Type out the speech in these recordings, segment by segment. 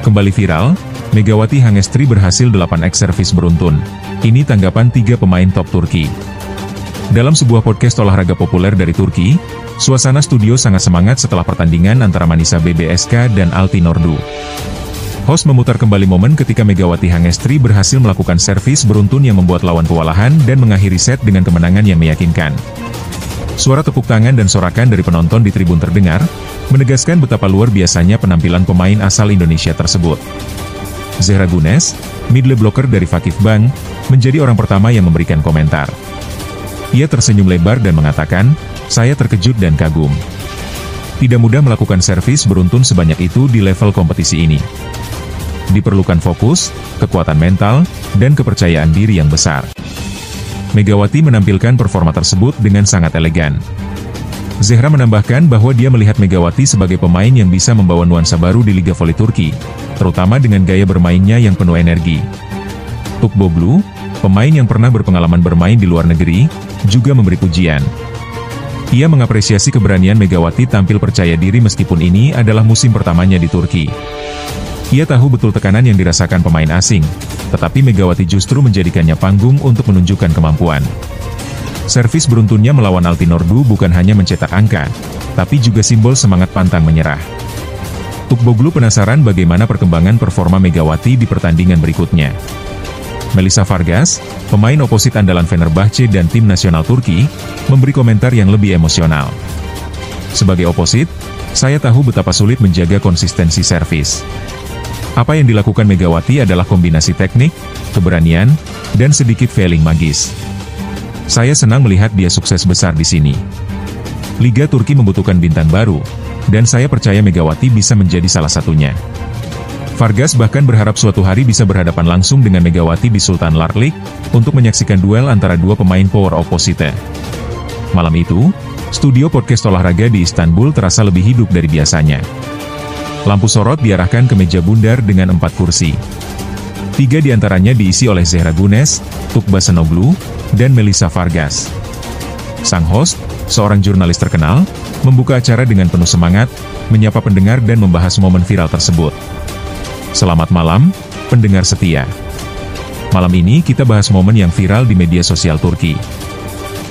Kembali viral, Megawati Hangestri berhasil 8x servis beruntun. Ini tanggapan 3 pemain top Turki. Dalam sebuah podcast olahraga populer dari Turki, suasana studio sangat semangat setelah pertandingan antara Manisa BBSK dan Altinorddu. Host memutar kembali momen ketika Megawati Hangestri berhasil melakukan servis beruntun yang membuat lawan kewalahan dan mengakhiri set dengan kemenangan yang meyakinkan. Suara tepuk tangan dan sorakan dari penonton di tribun terdengar, menegaskan betapa luar biasanya penampilan pemain asal Indonesia tersebut. Zehra Gunes, middle blocker dari Vakif Bank, menjadi orang pertama yang memberikan komentar. Ia tersenyum lebar dan mengatakan, "Saya terkejut dan kagum. Tidak mudah melakukan servis beruntun sebanyak itu di level kompetisi ini. Diperlukan fokus, kekuatan mental, dan kepercayaan diri yang besar." Megawati menampilkan performa tersebut dengan sangat elegan. Zehra menambahkan bahwa dia melihat Megawati sebagai pemain yang bisa membawa nuansa baru di Liga Voli Turki, terutama dengan gaya bermainnya yang penuh energi. Tukboglu, pemain yang pernah berpengalaman bermain di luar negeri, juga memberi pujian. Ia mengapresiasi keberanian Megawati tampil percaya diri meskipun ini adalah musim pertamanya di Turki. Ia tahu betul tekanan yang dirasakan pemain asing, tetapi Megawati justru menjadikannya panggung untuk menunjukkan kemampuan. Servis beruntunnya melawan Altinorddu bukan hanya mencetak angka, tapi juga simbol semangat pantang menyerah. Tukboglu penasaran bagaimana perkembangan performa Megawati di pertandingan berikutnya. Melissa Vargas, pemain oposit andalan Fenerbahce dan tim nasional Turki, memberi komentar yang lebih emosional. Sebagai oposit, saya tahu betapa sulit menjaga konsistensi servis. Apa yang dilakukan Megawati adalah kombinasi teknik, keberanian, dan sedikit feeling magis. Saya senang melihat dia sukses besar di sini. Liga Turki membutuhkan bintang baru, dan saya percaya Megawati bisa menjadi salah satunya. Vargas bahkan berharap suatu hari bisa berhadapan langsung dengan Megawati di Sultan Larlik, untuk menyaksikan duel antara dua pemain power opposite. Malam itu, studio podcast olahraga di Istanbul terasa lebih hidup dari biasanya. Lampu sorot diarahkan ke meja bundar dengan 4 kursi. 3 diantaranya diisi oleh Zehra Gunes, Tukbasenoglu, dan Melissa Vargas. Sang host, seorang jurnalis terkenal, membuka acara dengan penuh semangat, menyapa pendengar dan membahas momen viral tersebut. Selamat malam, pendengar setia. Malam ini kita bahas momen yang viral di media sosial Turki.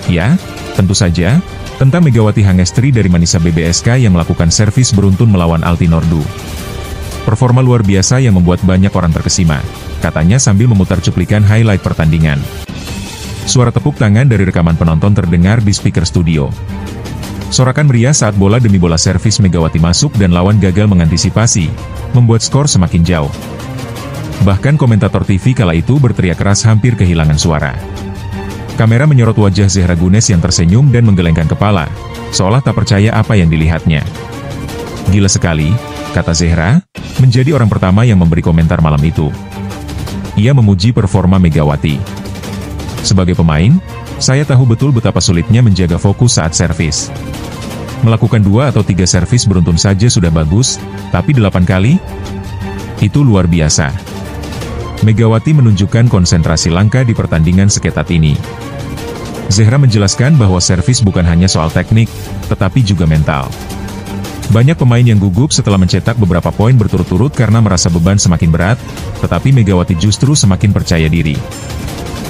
Ya, tentu saja, tentang Megawati Hangestri dari Manisa BBSK yang melakukan servis beruntun melawan Altinorddu. Performa luar biasa yang membuat banyak orang terkesima, katanya sambil memutar cuplikan highlight pertandingan. Suara tepuk tangan dari rekaman penonton terdengar di speaker studio. Sorakan meriah saat bola demi bola servis Megawati masuk dan lawan gagal mengantisipasi, membuat skor semakin jauh. Bahkan komentator TV kala itu berteriak keras hampir kehilangan suara. Kamera menyorot wajah Zehra Gunes yang tersenyum dan menggelengkan kepala, seolah tak percaya apa yang dilihatnya. "Gila sekali," kata Zehra, menjadi orang pertama yang memberi komentar malam itu. Ia memuji performa Megawati. "Sebagai pemain, saya tahu betul betapa sulitnya menjaga fokus saat servis. Melakukan 2 atau 3 servis beruntun saja sudah bagus, tapi 8 kali? Itu luar biasa." Megawati menunjukkan konsentrasi langka di pertandingan seketat ini. Zehra menjelaskan bahwa servis bukan hanya soal teknik, tetapi juga mental. Banyak pemain yang gugup setelah mencetak beberapa poin berturut-turut karena merasa beban semakin berat, tetapi Megawati justru semakin percaya diri.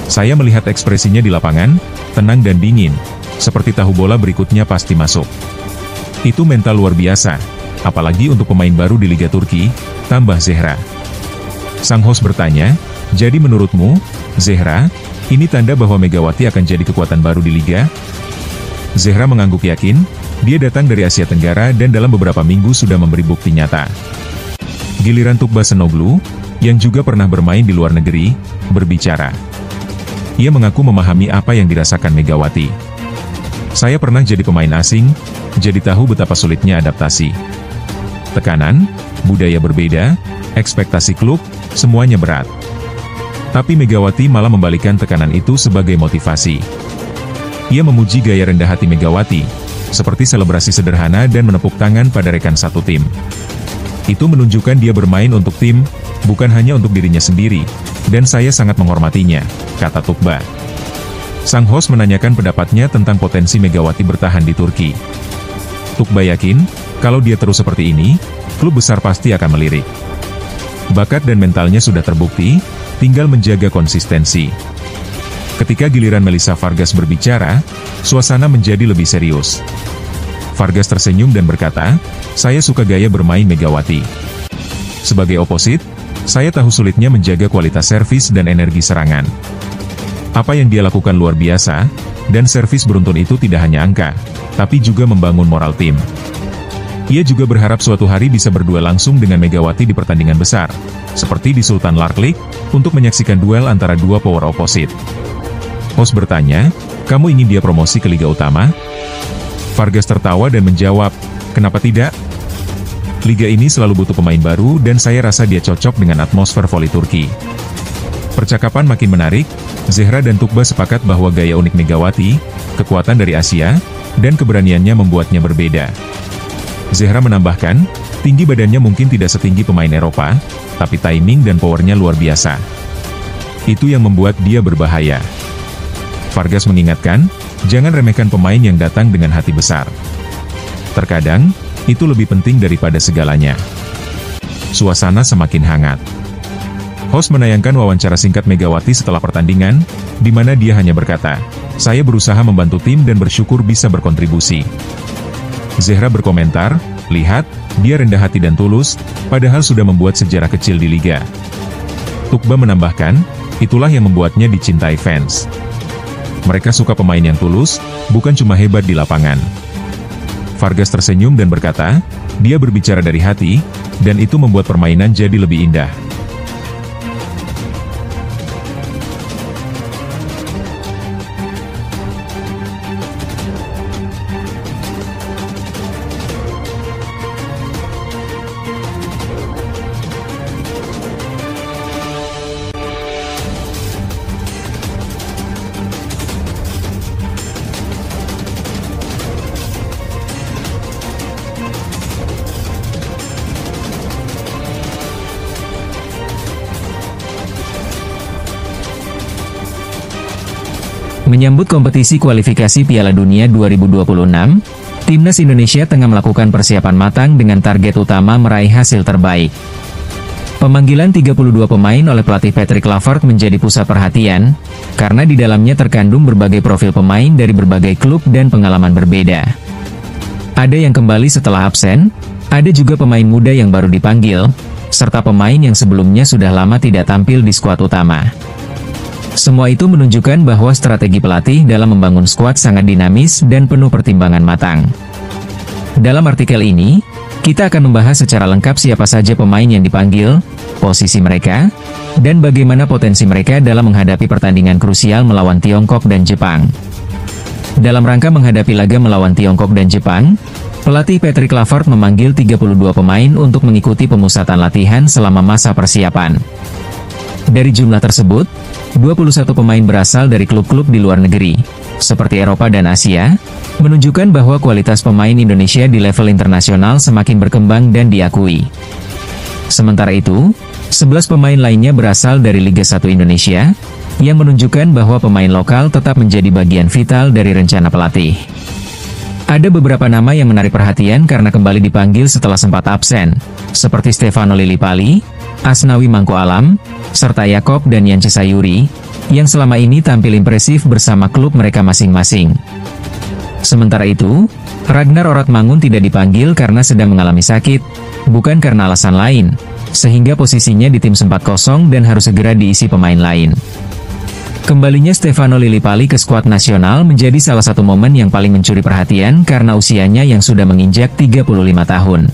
"Saya melihat ekspresinya di lapangan, tenang dan dingin, seperti tahu bola berikutnya pasti masuk. Itu mental luar biasa, apalagi untuk pemain baru di Liga Turki," tambah Zehra. Sang host bertanya, "Jadi menurutmu, Zehra, ini tanda bahwa Megawati akan jadi kekuatan baru di Liga?" Zehra mengangguk yakin, dia datang dari Asia Tenggara dan dalam beberapa minggu sudah memberi bukti nyata. Giliran Tukbasenoglu, yang juga pernah bermain di luar negeri, berbicara. Ia mengaku memahami apa yang dirasakan Megawati. "Saya pernah jadi pemain asing, jadi tahu betapa sulitnya adaptasi. Tekanan, budaya berbeda, ekspektasi klub, semuanya berat. Tapi Megawati malah membalikan tekanan itu sebagai motivasi." Ia memuji gaya rendah hati Megawati, seperti selebrasi sederhana dan menepuk tangan pada rekan satu tim. "Itu menunjukkan dia bermain untuk tim, bukan hanya untuk dirinya sendiri, dan saya sangat menghormatinya," kata Tukba. Sang host menanyakan pendapatnya tentang potensi Megawati bertahan di Turki. Tukba yakin, kalau dia terus seperti ini, klub besar pasti akan melirik. Bakat dan mentalnya sudah terbukti, tinggal menjaga konsistensi. Ketika giliran Melissa Vargas berbicara, suasana menjadi lebih serius. Vargas tersenyum dan berkata, "Saya suka gaya bermain Megawati. Sebagai oposit, saya tahu sulitnya menjaga kualitas servis dan energi serangan. Apa yang dia lakukan luar biasa, dan servis beruntun itu tidak hanya angka, tapi juga membangun moral tim." Ia juga berharap suatu hari bisa berduel langsung dengan Megawati di pertandingan besar, seperti di Sultan Lark League, untuk menyaksikan duel antara dua power oposit. Host bertanya, "Kamu ingin dia promosi ke Liga Utama?" Vargas tertawa dan menjawab, "Kenapa tidak? Liga ini selalu butuh pemain baru dan saya rasa dia cocok dengan atmosfer voli Turki." Percakapan makin menarik, Zehra dan Tuqba sepakat bahwa gaya unik Megawati, kekuatan dari Asia, dan keberaniannya membuatnya berbeda. Zehra menambahkan, tinggi badannya mungkin tidak setinggi pemain Eropa, tapi timing dan powernya luar biasa. Itu yang membuat dia berbahaya. Vargas mengingatkan, jangan remehkan pemain yang datang dengan hati besar. Terkadang, itu lebih penting daripada segalanya. Suasana semakin hangat. Host menayangkan wawancara singkat Megawati setelah pertandingan, di mana dia hanya berkata, "Saya berusaha membantu tim dan bersyukur bisa berkontribusi." Zehra berkomentar, "Lihat, dia rendah hati dan tulus, padahal sudah membuat sejarah kecil di Liga." Tuqba menambahkan, "Itulah yang membuatnya dicintai fans. Mereka suka pemain yang tulus, bukan cuma hebat di lapangan." Vargas tersenyum dan berkata, "Dia berbicara dari hati, dan itu membuat permainan jadi lebih indah." Menyambut kompetisi kualifikasi Piala Dunia 2026, Timnas Indonesia tengah melakukan persiapan matang dengan target utama meraih hasil terbaik. Pemanggilan 32 pemain oleh pelatih Patrick Kluivert menjadi pusat perhatian, karena di dalamnya terkandung berbagai profil pemain dari berbagai klub dan pengalaman berbeda. Ada yang kembali setelah absen, ada juga pemain muda yang baru dipanggil, serta pemain yang sebelumnya sudah lama tidak tampil di skuad utama. Semua itu menunjukkan bahwa strategi pelatih dalam membangun skuad sangat dinamis dan penuh pertimbangan matang. Dalam artikel ini, kita akan membahas secara lengkap siapa saja pemain yang dipanggil, posisi mereka, dan bagaimana potensi mereka dalam menghadapi pertandingan krusial melawan Tiongkok dan Jepang. Dalam rangka menghadapi laga melawan Tiongkok dan Jepang, pelatih Patrick Kluivert memanggil 32 pemain untuk mengikuti pemusatan latihan selama masa persiapan. Dari jumlah tersebut, 21 pemain berasal dari klub-klub di luar negeri, seperti Eropa dan Asia, menunjukkan bahwa kualitas pemain Indonesia di level internasional semakin berkembang dan diakui. Sementara itu, 11 pemain lainnya berasal dari Liga 1 Indonesia, yang menunjukkan bahwa pemain lokal tetap menjadi bagian vital dari rencana pelatih. Ada beberapa nama yang menarik perhatian karena kembali dipanggil setelah sempat absen, seperti Stefano Lillipali, Asnawi Mangko Alam, serta Yakob dan Yance Sayuri, yang selama ini tampil impresif bersama klub mereka masing-masing. Sementara itu, Ragnar Oratmangun tidak dipanggil karena sedang mengalami sakit, bukan karena alasan lain, sehingga posisinya di tim sempat kosong dan harus segera diisi pemain lain. Kembalinya Stefano Lillipali ke skuad nasional menjadi salah satu momen yang paling mencuri perhatian karena usianya yang sudah menginjak 35 tahun.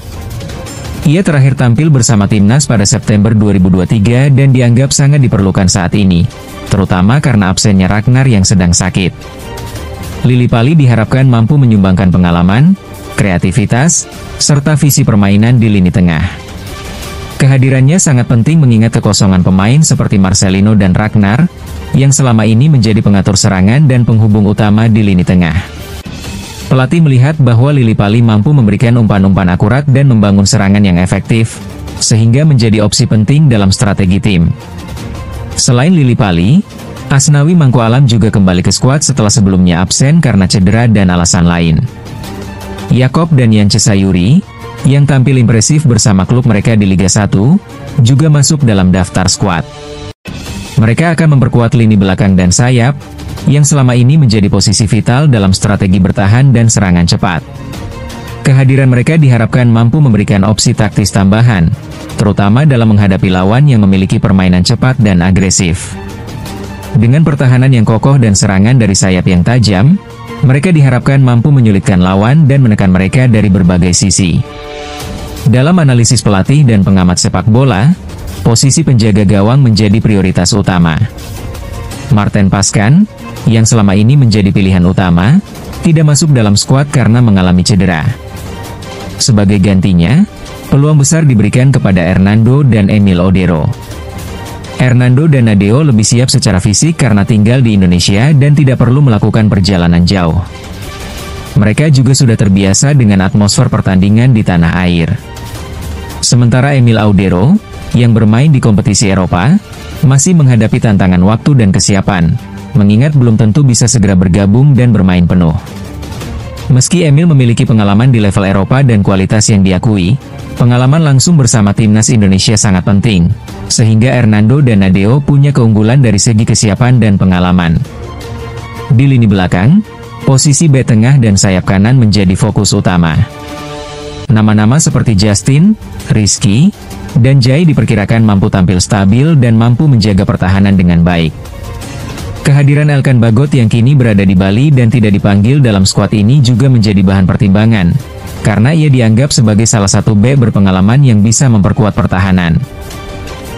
Ia terakhir tampil bersama timnas pada September 2023 dan dianggap sangat diperlukan saat ini, terutama karena absennya Ragnar yang sedang sakit. Lillipali diharapkan mampu menyumbangkan pengalaman, kreativitas, serta visi permainan di lini tengah. Kehadirannya sangat penting mengingat kekosongan pemain seperti Marcelino dan Ragnar, yang selama ini menjadi pengatur serangan dan penghubung utama di lini tengah. Pelatih melihat bahwa Lillipali mampu memberikan umpan-umpan akurat dan membangun serangan yang efektif, sehingga menjadi opsi penting dalam strategi tim. Selain Lillipali, Asnawi Mangko Alam juga kembali ke skuad setelah sebelumnya absen karena cedera dan alasan lain. Yakob dan Yance Sayuri, yang tampil impresif bersama klub mereka di Liga 1, juga masuk dalam daftar skuad. Mereka akan memperkuat lini belakang dan sayap, yang selama ini menjadi posisi vital dalam strategi bertahan dan serangan cepat. Kehadiran mereka diharapkan mampu memberikan opsi taktis tambahan, terutama dalam menghadapi lawan yang memiliki permainan cepat dan agresif. Dengan pertahanan yang kokoh dan serangan dari sayap yang tajam, mereka diharapkan mampu menyulitkan lawan dan menekan mereka dari berbagai sisi. Dalam analisis pelatih dan pengamat sepak bola, posisi penjaga gawang menjadi prioritas utama. Marten Pascan, yang selama ini menjadi pilihan utama, tidak masuk dalam skuad karena mengalami cedera. Sebagai gantinya, peluang besar diberikan kepada Hernando dan Emil Odero. Hernando dan Nadeo lebih siap secara fisik karena tinggal di Indonesia dan tidak perlu melakukan perjalanan jauh. Mereka juga sudah terbiasa dengan atmosfer pertandingan di tanah air. Sementara Emil Odero, yang bermain di kompetisi Eropa, masih menghadapi tantangan waktu dan kesiapan, mengingat belum tentu bisa segera bergabung dan bermain penuh. Meski Emil memiliki pengalaman di level Eropa dan kualitas yang diakui, pengalaman langsung bersama timnas Indonesia sangat penting, sehingga Hernando dan Nadeo punya keunggulan dari segi kesiapan dan pengalaman. Di lini belakang, posisi bek tengah dan sayap kanan menjadi fokus utama. Nama-nama seperti Justin, Rizky, dan Jai diperkirakan mampu tampil stabil dan mampu menjaga pertahanan dengan baik. Kehadiran Elkan Bagot yang kini berada di Bali dan tidak dipanggil dalam skuad ini juga menjadi bahan pertimbangan, karena ia dianggap sebagai salah satu bek berpengalaman yang bisa memperkuat pertahanan.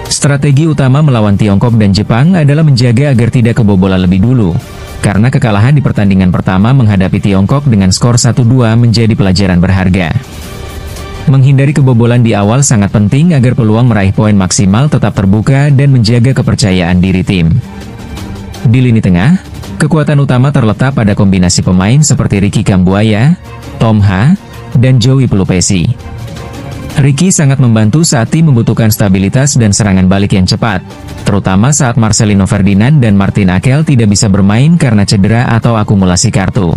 Strategi utama melawan Tiongkok dan Jepang adalah menjaga agar tidak kebobolan lebih dulu, karena kekalahan di pertandingan pertama menghadapi Tiongkok dengan skor 1-2 menjadi pelajaran berharga. Menghindari kebobolan di awal sangat penting agar peluang meraih poin maksimal tetap terbuka dan menjaga kepercayaan diri tim. Di lini tengah, kekuatan utama terletak pada kombinasi pemain seperti Ricky Kambuaya, Tom Ha, dan Joey Pelupesi. Ricky sangat membantu saat tim membutuhkan stabilitas dan serangan balik yang cepat, terutama saat Marcelino Ferdinand dan Martin Akel tidak bisa bermain karena cedera atau akumulasi kartu.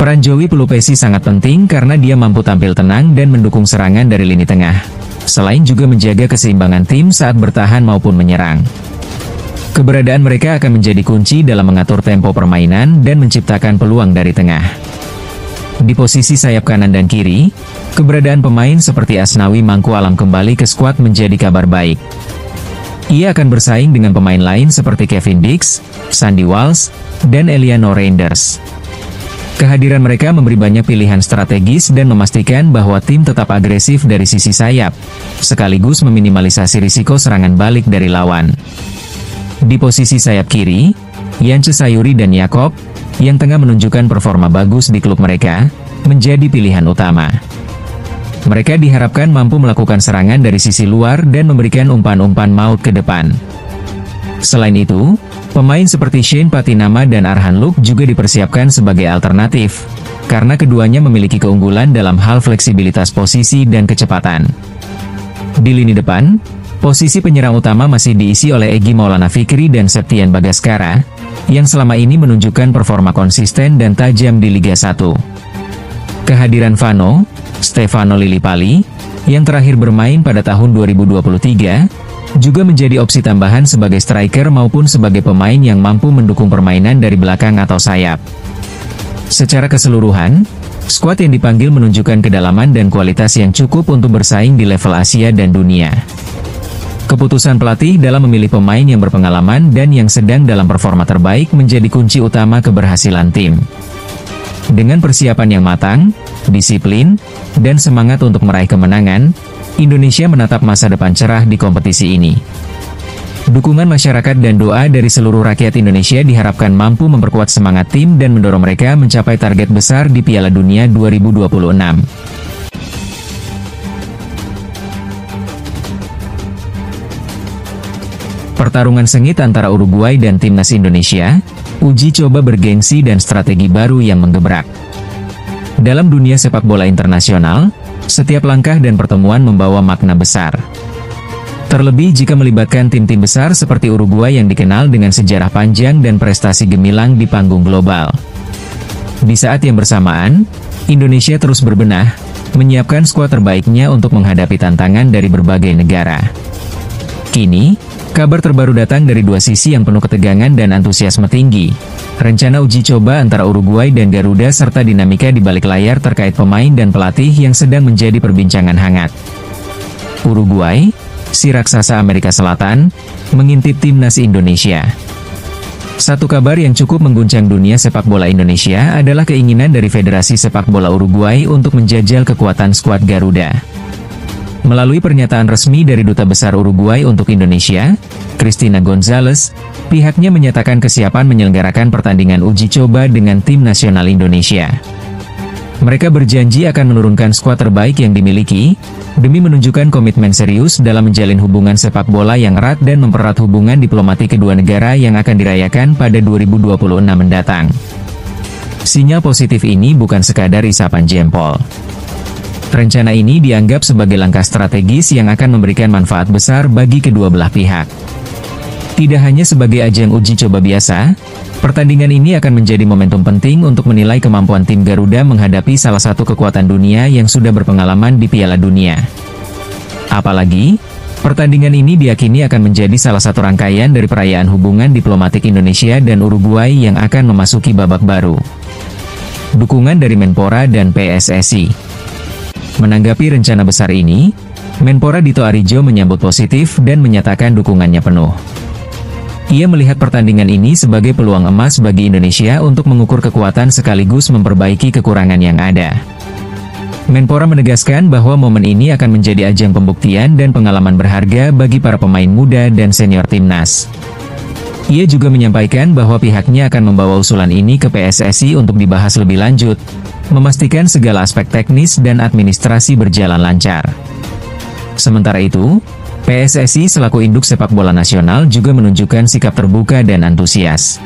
Peran Joey Pelupesi sangat penting karena dia mampu tampil tenang dan mendukung serangan dari lini tengah, selain juga menjaga keseimbangan tim saat bertahan maupun menyerang. Keberadaan mereka akan menjadi kunci dalam mengatur tempo permainan dan menciptakan peluang dari tengah. Di posisi sayap kanan dan kiri, keberadaan pemain seperti Asnawi Mangku Alam kembali ke skuad menjadi kabar baik. Ia akan bersaing dengan pemain lain seperti Kevin Dix, Sandy Walsh, dan Eliano Reinders. Kehadiran mereka memberi banyak pilihan strategis dan memastikan bahwa tim tetap agresif dari sisi sayap, sekaligus meminimalisasi risiko serangan balik dari lawan. Di posisi sayap kiri, Yance Sayuri dan Yakob, yang tengah menunjukkan performa bagus di klub mereka, menjadi pilihan utama. Mereka diharapkan mampu melakukan serangan dari sisi luar dan memberikan umpan-umpan maut ke depan. Selain itu, pemain seperti Shane Patinama dan Arhan Luk juga dipersiapkan sebagai alternatif, karena keduanya memiliki keunggulan dalam hal fleksibilitas posisi dan kecepatan. Di lini depan, posisi penyerang utama masih diisi oleh Egy Maulana Fikri dan Septian Bagaskara, yang selama ini menunjukkan performa konsisten dan tajam di Liga 1. Kehadiran Vano, Stefano Lillipali, yang terakhir bermain pada tahun 2023, juga menjadi opsi tambahan sebagai striker maupun sebagai pemain yang mampu mendukung permainan dari belakang atau sayap. Secara keseluruhan, skuad yang dipanggil menunjukkan kedalaman dan kualitas yang cukup untuk bersaing di level Asia dan dunia. Keputusan pelatih dalam memilih pemain yang berpengalaman dan yang sedang dalam performa terbaik menjadi kunci utama keberhasilan tim. Dengan persiapan yang matang, disiplin, dan semangat untuk meraih kemenangan, Indonesia menatap masa depan cerah di kompetisi ini. Dukungan masyarakat dan doa dari seluruh rakyat Indonesia diharapkan mampu memperkuat semangat tim dan mendorong mereka mencapai target besar di Piala Dunia 2026. Pertarungan sengit antara Uruguay dan timnas Indonesia, uji coba bergengsi dan strategi baru yang menggebrak. Dalam dunia sepak bola internasional, setiap langkah dan pertemuan membawa makna besar. Terlebih jika melibatkan tim-tim besar seperti Uruguay yang dikenal dengan sejarah panjang dan prestasi gemilang di panggung global. Di saat yang bersamaan, Indonesia terus berbenah, menyiapkan skuad terbaiknya untuk menghadapi tantangan dari berbagai negara. Kini, kabar terbaru datang dari dua sisi yang penuh ketegangan dan antusiasme tinggi. Rencana uji coba antara Uruguay dan Garuda serta dinamika di balik layar terkait pemain dan pelatih yang sedang menjadi perbincangan hangat. Uruguay, si raksasa Amerika Selatan, mengintip timnas Indonesia. Satu kabar yang cukup mengguncang dunia sepak bola Indonesia adalah keinginan dari Federasi Sepak Bola Uruguay untuk menjajal kekuatan skuad Garuda. Melalui pernyataan resmi dari Duta Besar Uruguay untuk Indonesia, Cristina Gonzalez, pihaknya menyatakan kesiapan menyelenggarakan pertandingan uji coba dengan tim nasional Indonesia. Mereka berjanji akan menurunkan skuad terbaik yang dimiliki, demi menunjukkan komitmen serius dalam menjalin hubungan sepak bola yang erat dan mempererat hubungan diplomatik kedua negara yang akan dirayakan pada 2026 mendatang. Sinyal positif ini bukan sekadar isapan jempol. Rencana ini dianggap sebagai langkah strategis yang akan memberikan manfaat besar bagi kedua belah pihak. Tidak hanya sebagai ajang uji coba biasa, pertandingan ini akan menjadi momentum penting untuk menilai kemampuan tim Garuda menghadapi salah satu kekuatan dunia yang sudah berpengalaman di Piala Dunia. Apalagi, pertandingan ini diyakini akan menjadi salah satu rangkaian dari perayaan hubungan diplomatik Indonesia dan Uruguay yang akan memasuki babak baru. Dukungan dari Menpora dan PSSI. Menanggapi rencana besar ini, Menpora Dito Arijo menyambut positif dan menyatakan dukungannya penuh. Ia melihat pertandingan ini sebagai peluang emas bagi Indonesia untuk mengukur kekuatan sekaligus memperbaiki kekurangan yang ada. Menpora menegaskan bahwa momen ini akan menjadi ajang pembuktian dan pengalaman berharga bagi para pemain muda dan senior timnas. Ia juga menyampaikan bahwa pihaknya akan membawa usulan ini ke PSSI untuk dibahas lebih lanjut, memastikan segala aspek teknis dan administrasi berjalan lancar. Sementara itu, PSSI selaku induk sepak bola nasional juga menunjukkan sikap terbuka dan antusias.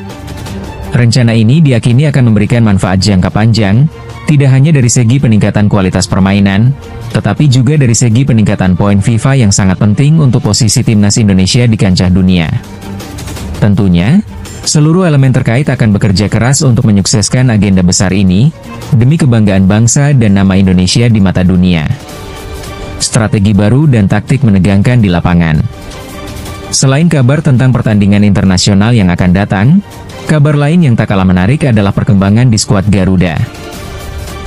Rencana ini diyakini akan memberikan manfaat jangka panjang, tidak hanya dari segi peningkatan kualitas permainan, tetapi juga dari segi peningkatan poin FIFA yang sangat penting untuk posisi timnas Indonesia di kancah dunia. Tentunya, seluruh elemen terkait akan bekerja keras untuk menyukseskan agenda besar ini, demi kebanggaan bangsa dan nama Indonesia di mata dunia. Strategi baru dan taktik menegangkan di lapangan. Selain kabar tentang pertandingan internasional yang akan datang, kabar lain yang tak kalah menarik adalah perkembangan di skuad Garuda.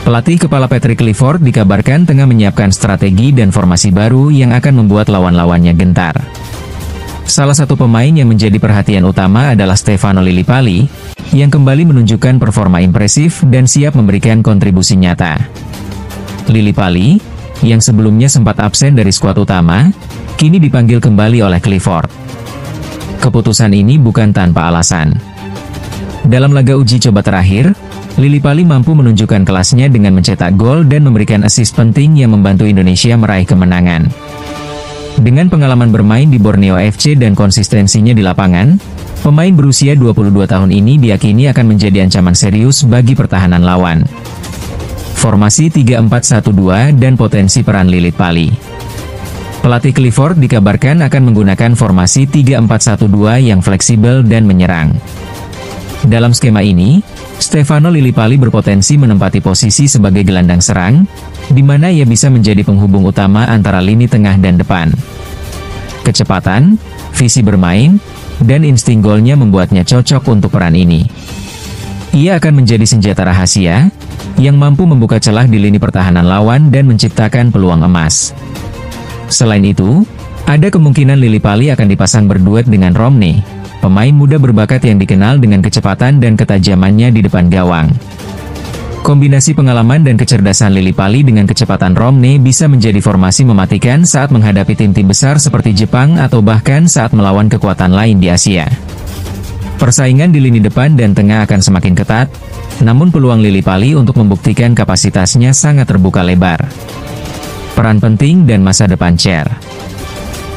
Pelatih kepala Patrick Clifford dikabarkan tengah menyiapkan strategi dan formasi baru yang akan membuat lawan-lawannya gentar. Salah satu pemain yang menjadi perhatian utama adalah Stefano Lillipali, yang kembali menunjukkan performa impresif dan siap memberikan kontribusi nyata. Lillipali, yang sebelumnya sempat absen dari skuad utama, kini dipanggil kembali oleh Clifford. Keputusan ini bukan tanpa alasan. Dalam laga uji coba terakhir, Lillipali mampu menunjukkan kelasnya dengan mencetak gol dan memberikan assist penting yang membantu Indonesia meraih kemenangan. Dengan pengalaman bermain di Borneo FC dan konsistensinya di lapangan, pemain berusia 22 tahun ini diyakini akan menjadi ancaman serius bagi pertahanan lawan. Formasi 3-4-1-2 dan potensi peran Lillipali. Pelatih Clifford dikabarkan akan menggunakan formasi 3-4-1-2 yang fleksibel dan menyerang. Dalam skema ini, Stefano Lillipali berpotensi menempati posisi sebagai gelandang serang, di mana ia bisa menjadi penghubung utama antara lini tengah dan depan. Kecepatan, visi bermain, dan insting golnya membuatnya cocok untuk peran ini. Ia akan menjadi senjata rahasia, yang mampu membuka celah di lini pertahanan lawan dan menciptakan peluang emas. Selain itu, ada kemungkinan Lillipali akan dipasang berduet dengan Romney, pemain muda berbakat yang dikenal dengan kecepatan dan ketajamannya di depan gawang. Kombinasi pengalaman dan kecerdasan Lillipali dengan kecepatan Romney bisa menjadi formasi mematikan saat menghadapi tim-tim besar seperti Jepang atau bahkan saat melawan kekuatan lain di Asia. Persaingan di lini depan dan tengah akan semakin ketat, namun peluang Lillipali untuk membuktikan kapasitasnya sangat terbuka lebar. Peran penting dan masa depan Cher.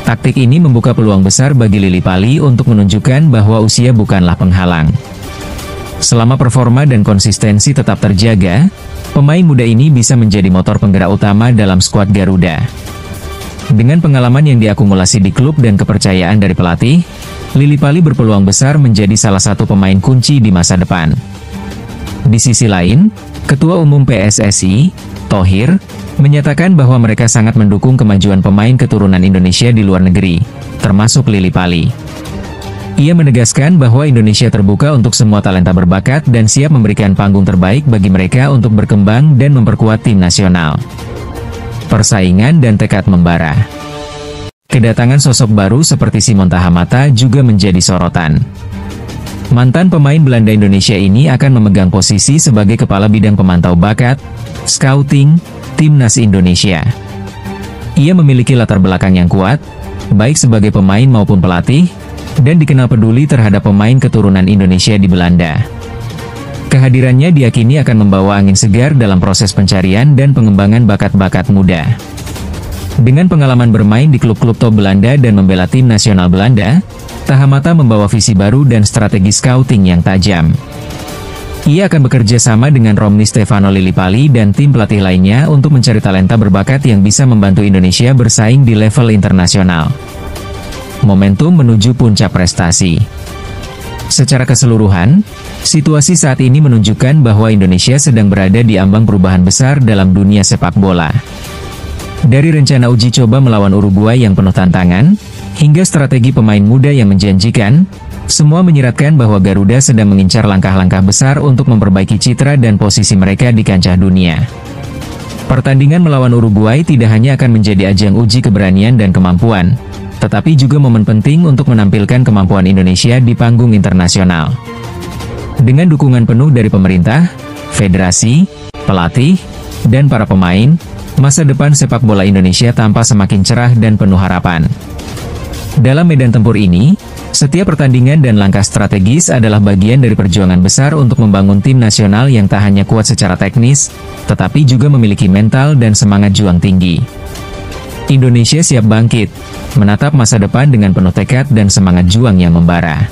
Taktik ini membuka peluang besar bagi Lillipali untuk menunjukkan bahwa usia bukanlah penghalang. Selama performa dan konsistensi tetap terjaga, pemain muda ini bisa menjadi motor penggerak utama dalam skuad Garuda. Dengan pengalaman yang diakumulasi di klub dan kepercayaan dari pelatih, Lillipali berpeluang besar menjadi salah satu pemain kunci di masa depan. Di sisi lain, Ketua Umum PSSI, Thohir, menyatakan bahwa mereka sangat mendukung kemajuan pemain keturunan Indonesia di luar negeri, termasuk Lily Pali. Ia menegaskan bahwa Indonesia terbuka untuk semua talenta berbakat dan siap memberikan panggung terbaik bagi mereka untuk berkembang dan memperkuat tim nasional. Persaingan dan tekad membara. Kedatangan sosok baru seperti Simon Tahamata juga menjadi sorotan. Mantan pemain Belanda Indonesia ini akan memegang posisi sebagai Kepala Bidang Pemantau Bakat, Scouting, Timnas Indonesia. Ia memiliki latar belakang yang kuat, baik sebagai pemain maupun pelatih, dan dikenal peduli terhadap pemain keturunan Indonesia di Belanda. Kehadirannya diyakini akan membawa angin segar dalam proses pencarian dan pengembangan bakat-bakat muda. Dengan pengalaman bermain di klub-klub top Belanda dan membela tim nasional Belanda, Tahamata membawa visi baru dan strategi scouting yang tajam. Ia akan bekerja sama dengan Romny Stefano Lillipali dan tim pelatih lainnya untuk mencari talenta berbakat yang bisa membantu Indonesia bersaing di level internasional. Momentum menuju puncak prestasi. Secara keseluruhan, situasi saat ini menunjukkan bahwa Indonesia sedang berada di ambang perubahan besar dalam dunia sepak bola. Dari rencana uji coba melawan Uruguay yang penuh tantangan, hingga strategi pemain muda yang menjanjikan, semua menyiratkan bahwa Garuda sedang mengincar langkah-langkah besar untuk memperbaiki citra dan posisi mereka di kancah dunia. Pertandingan melawan Uruguay tidak hanya akan menjadi ajang uji keberanian dan kemampuan, tetapi juga momen penting untuk menampilkan kemampuan Indonesia di panggung internasional. Dengan dukungan penuh dari pemerintah, federasi, pelatih, dan para pemain, masa depan sepak bola Indonesia tampak semakin cerah dan penuh harapan. Dalam medan tempur ini, setiap pertandingan dan langkah strategis adalah bagian dari perjuangan besar untuk membangun tim nasional yang tak hanya kuat secara teknis, tetapi juga memiliki mental dan semangat juang tinggi. Indonesia siap bangkit, menatap masa depan dengan penuh tekad dan semangat juang yang membara.